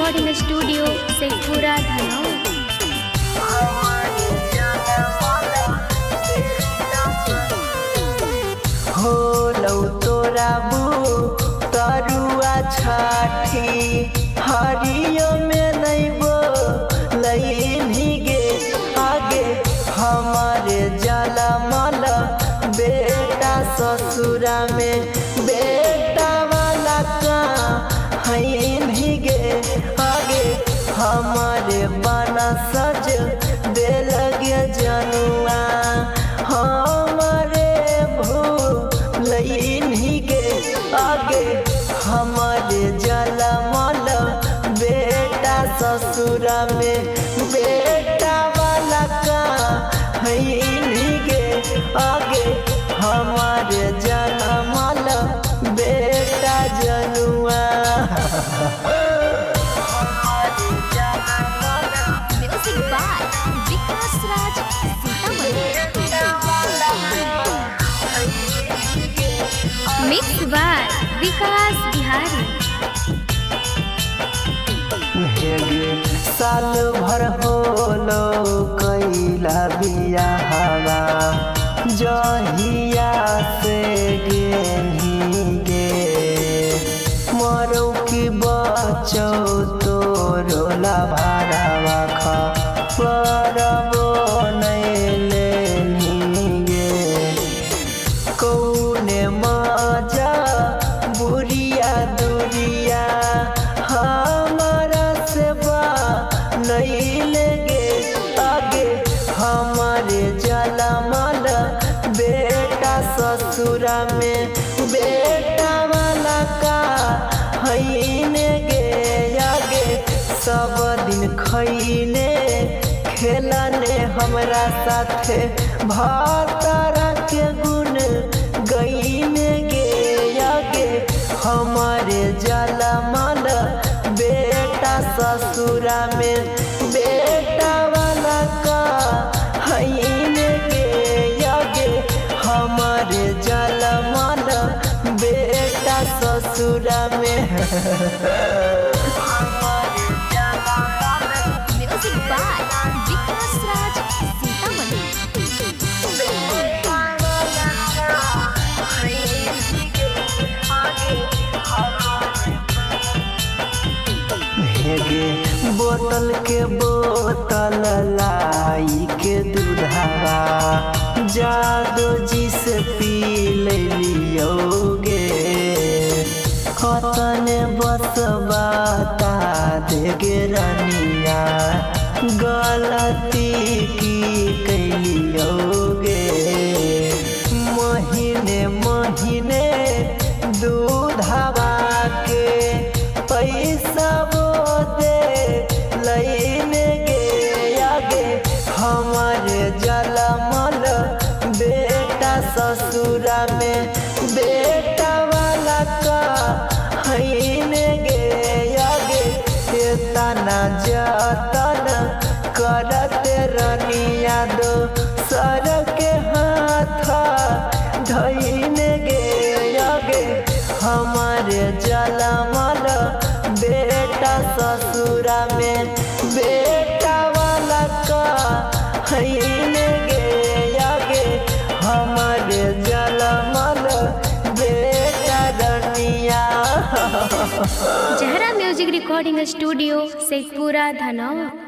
Recording studio Sheikhpura Dhanaur. हो लौ तोरा तरुआ छठी हरियो में नैबो लईनी गे आगे हमारे जाला मल बेटा ससुरा में बेटा वाला का हईनी गे आगे हमारे बना सज दे लगे जनुआ हमारे लईनी के आगे हमारे जला मल बेटा ससुरा में बेटा वाला का हईनी के आगे हमारे जला मल बेटा जनुआ। Music by Vikas Raj mix by Vikas Bihari. साल भर होलो कैला बिया हवा जहिया से गेनी गे मरो की बचो तोरोला भाड़ावा खा परबो नहीं लेनी गे कौने मजा बुरिया दुरिया हमारा सेवा नहीं लेगे आगे हमारे जला मल बेटा ससुरा में बेटा वाला का हईने गे आगे सब दिन खईने खेलने हमरा साथे भातारा के गुण गईने गे आगे हमारे जला मल बेटा ससुरा में बेटा वाला का हईने गे आगे हमारे जला मल बेटा ससुरा में। म्यूजिक बाय विकास राज सीतामढ़ी। बोतल के बोतल लाई के दूधावा जादो जी से पी लियोगे कतने बस बाता देगे रनिया गलती की कैलियोगे महीने महीने दूधावा के पैसा लईने गे आगे हमारे जला मल बेटा ससुरा में बेटा वाला का हईने गे आगे तना जतन करते रनिया दो सर के हाथ धईने गे आगे हमारे जला मल बेटा ससुरा में बेटा वाला का हईने गे आगे हमारे जला मल बेटा रनिया। जहरा music recording studio Sheikhpura Dhanaur.